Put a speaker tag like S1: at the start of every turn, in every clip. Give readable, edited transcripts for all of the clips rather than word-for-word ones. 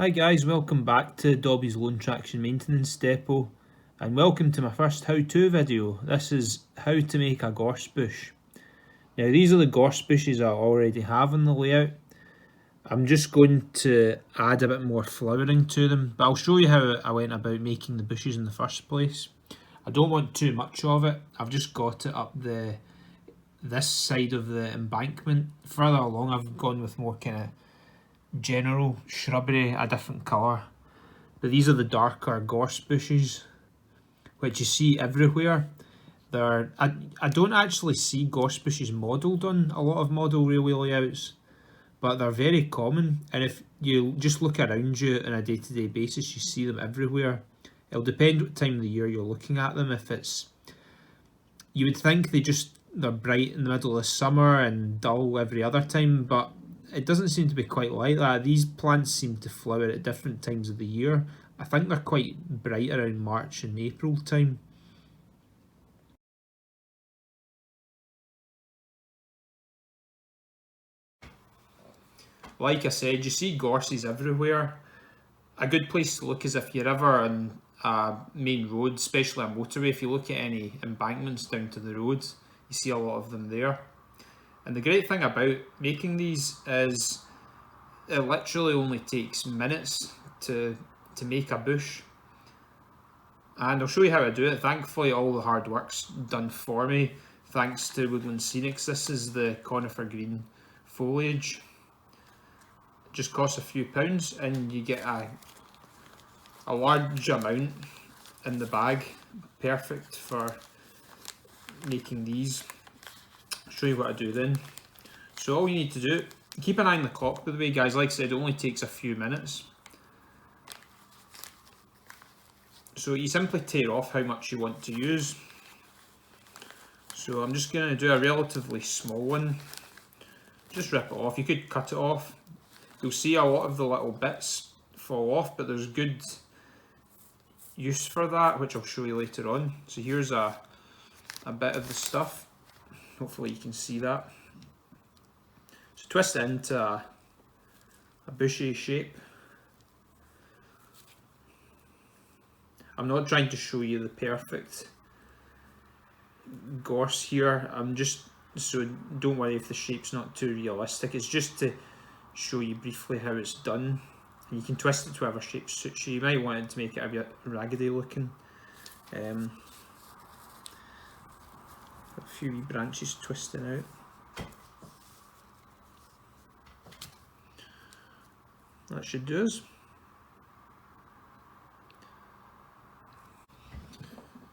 S1: Hi guys, welcome back to Dobbies Loan Traction Maintenance Depot and welcome to my first how-to video. This is how to make a gorse bush. Now these are the gorse bushes I already have in the layout. I'm just going to add a bit more flowering to them, but I'll show you how I went about making the bushes in the first place. I don't want too much of it. I've just got it up this side of the embankment. Further along I've gone with more kind of general shrubbery, a different colour. But these are the darker gorse bushes, which you see everywhere. I don't actually see gorse bushes modelled on a lot of model railway layouts, but they're very common, and if you just look around you on a day-to-day basis, you see them everywhere. It'll depend what time of the year you're looking at them. You would think they're bright in the middle of the summer and dull every other time, but it doesn't seem to be quite like that. These plants seem to flower at different times of the year. I think they're quite bright around March and April time. Like I said, you see gorses everywhere. A good place to look is if you're ever on a main road, especially a motorway. If you look at any embankments down to the road, you see a lot of them there. And the great thing about making these is it literally only takes minutes to make a bush. And I'll show you how I do it. Thankfully all the hard work's done for me thanks to Woodland Scenics. This is the conifer green foliage. It just costs a few pounds and you get a large amount in the bag. Perfect for making these. I'll show you what I do then. So all you need to do, keep an eye on the clock by the way guys, like I said it only takes a few minutes. So you simply tear off how much you want to use. So I'm just going to do a relatively small one. Just rip it off. You could cut it off. You'll see a lot of the little bits fall off, but there's good use for that, which I'll show you later on. So here's a bit of the stuff. Hopefully you can see that. So twist it into a bushy shape. I'm not trying to show you the perfect gorse here. So don't worry if the shape's not too realistic. It's just to show you briefly how it's done. And you can twist it to whatever shape suits you. You might want it to make it a bit raggedy looking. A few wee branches twisting out. That should do us.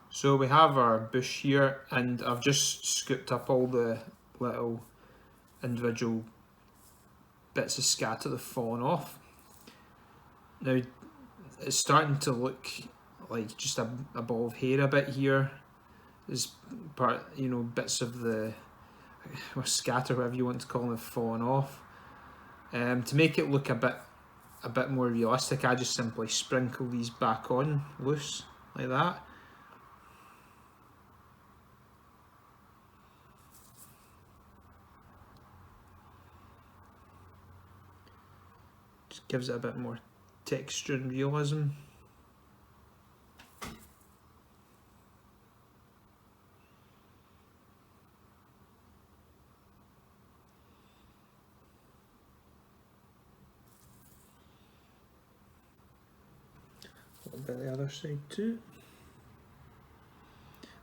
S1: So we have our bush here, and I've just scooped up all the little individual bits of scatter that have fallen off. Now it's starting to look like just a ball of hair a bit here. There's bits of the scatter, whatever you want to call them, have fallen off. To make it look a bit more realistic, I just simply sprinkle these back on loose like that. Just gives it a bit more texture and realism. A little bit of the other side too.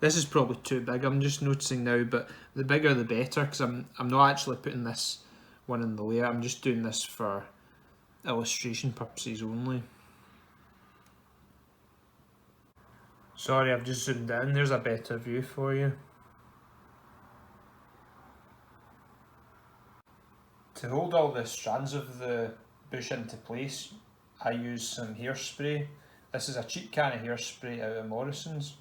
S1: This is probably too big, I'm just noticing now, but the bigger the better, because I'm not actually putting this one in the layout, I'm just doing this for illustration purposes only. Sorry, I've just zoomed in, there's a better view for you. To hold all the strands of the bush into place, I use some hairspray. This is a cheap can of hairspray out of Morrison's.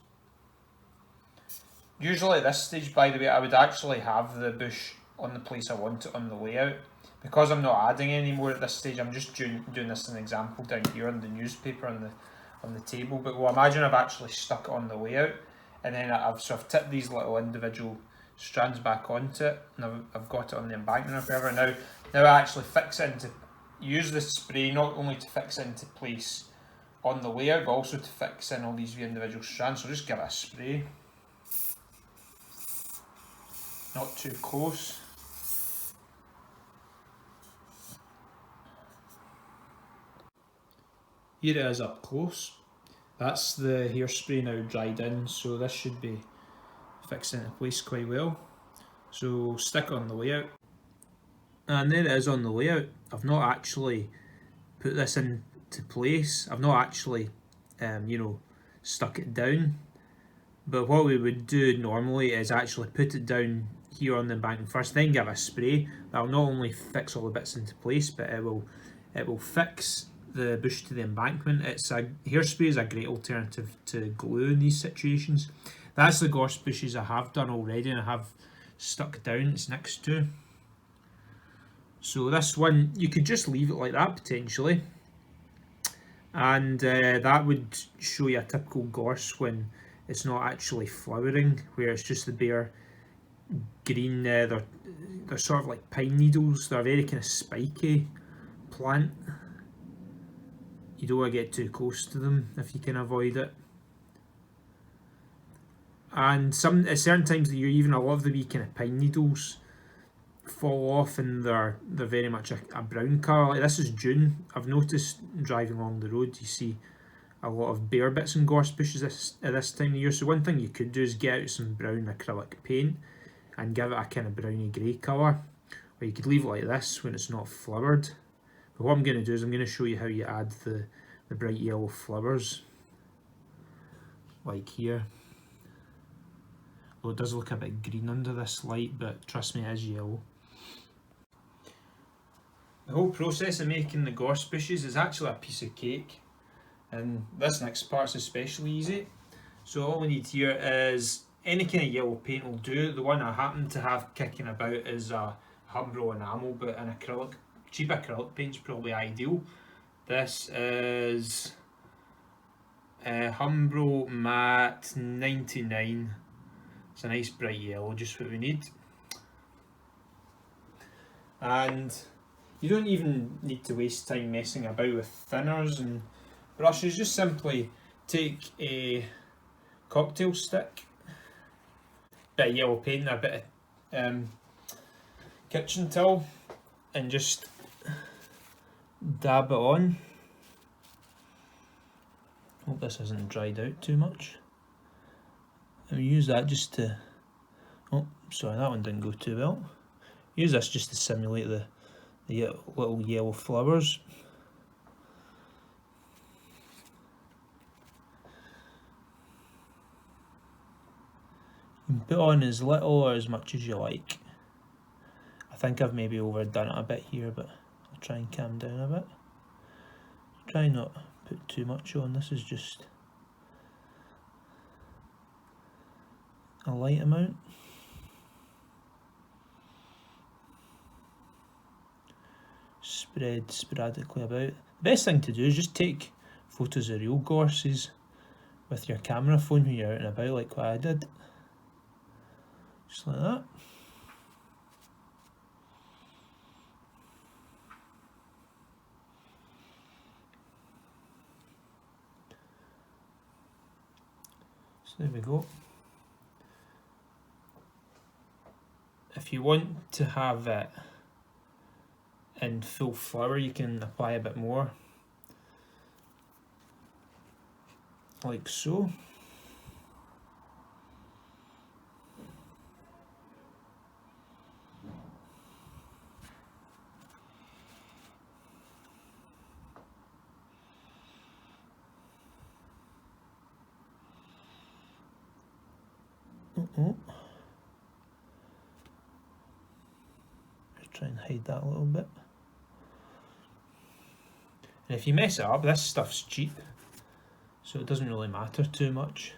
S1: Usually at this stage, by the way, I would actually have the bush on the place I want it on the layout. Because I'm not adding any more at this stage, I'm just doing this as an example down here on the newspaper on the table. But well, imagine I've actually stuck it on the layout, and then I've sort of tipped these little individual strands back onto it, and I've got it on the embankment or whatever. Now I actually fix it into use the spray not only to fix into place on the layout, but also to fix in all these individual strands. So just give it a spray. Not too close. Here it is up close. That's the hairspray now dried in, so this should be fixed into place quite well. So stick on the layout. And there it is on the layout. I've not actually put this into place. I've not actually, stuck it down. But what we would do normally is actually put it down here on the embankment first, then give a spray. That'll not only fix all the bits into place, but it will fix the bush to the embankment. Hairspray is a great alternative to glue in these situations. That's the gorse bushes I have done already and I have stuck down. It's next to. So this one, you could just leave it like that potentially, and that would show you a typical gorse when it's not actually flowering, where it's just the bare green. They're sort of like pine needles. They're a very kind of spiky plant. You don't want to get too close to them if you can avoid it. And at certain times of the year, even a lot of the wee kind of pine needles fall off and they're very much a brown colour. Like this is June. I've noticed driving along the road, you see a lot of bare bits in gorse bushes at this time of year. So one thing you could do is get out some brown acrylic paint and give it a kind of browny grey colour. Or you could leave it like this when it's not flowered. But what I'm going to do is I'm going to show you how you add the bright yellow flowers, like here. Well, it does look a bit green under this light, but trust me, it is yellow. The whole process of making the gorse bushes is actually a piece of cake, and this next part's especially easy. So all we need here is any kind of yellow paint will do. The one I happen to have kicking about is a Umbro enamel, but an acrylic, cheap acrylic paint's probably ideal. This is Umbro Matte 99. It's a nice bright yellow, just what we need. And you don't even need to waste time messing about with thinners and brushes. Just simply take a cocktail stick, bit of yellow paint, a bit of kitchen towel, and just dab it on. Hope this hasn't dried out too much. And we use that just to, oh sorry, that one didn't go too well. Use this just to simulate the little yellow flowers. You can put on as little or as much as you like. I think I've maybe overdone it a bit here, but I'll try and calm down a bit. Try not put too much on. This is just a light amount. Spread sporadically about. The best thing to do is just take photos of real gorses with your camera phone when you're out and about, like what I did. Just like that. So there we go. If you want to have it in full flower, you can apply a bit more, like so. Just try and hide that a little bit. And if you mess it up, this stuff's cheap, so it doesn't really matter too much.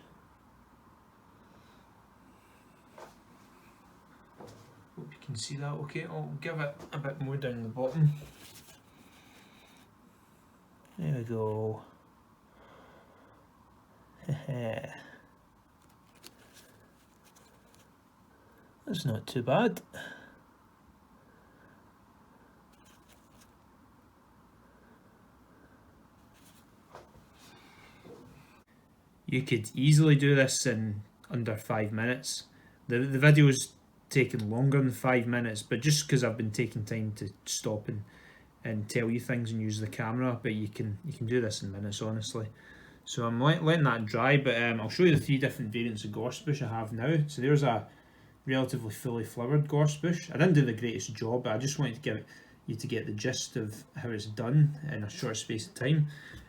S1: Hope you can see that okay. I'll give it a bit more down the bottom. There we go. That's not too bad. You could easily do this in under 5 minutes. The video's taking longer than 5 minutes, but just because I've been taking time to stop and tell you things and use the camera, but you can do this in minutes, honestly. So I'm letting that dry, but I'll show you the 3 different variants of gorse bush I have now. So there's a relatively fully flowered gorse bush. I didn't do the greatest job, but I just wanted to give you to get the gist of how it's done in a short space of time.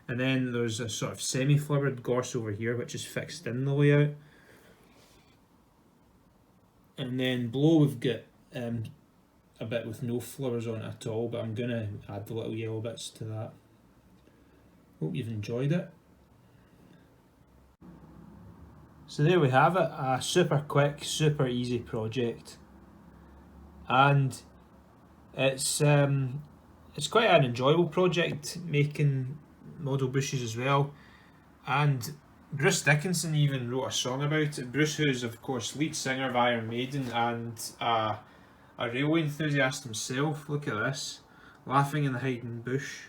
S1: And then there's a sort of semi-flowered gorse over here, which is fixed in the layout. And then below we've got a bit with no flowers on it at all, but I'm going to add the little yellow bits to that. Hope you've enjoyed it. So there we have it, a super quick, super easy project, and it's quite an enjoyable project making model bushes as well. And Bruce Dickinson even wrote a song about it. Bruce, who's of course lead singer of Iron Maiden and a railway enthusiast himself. Look at this, laughing in the hiding bush.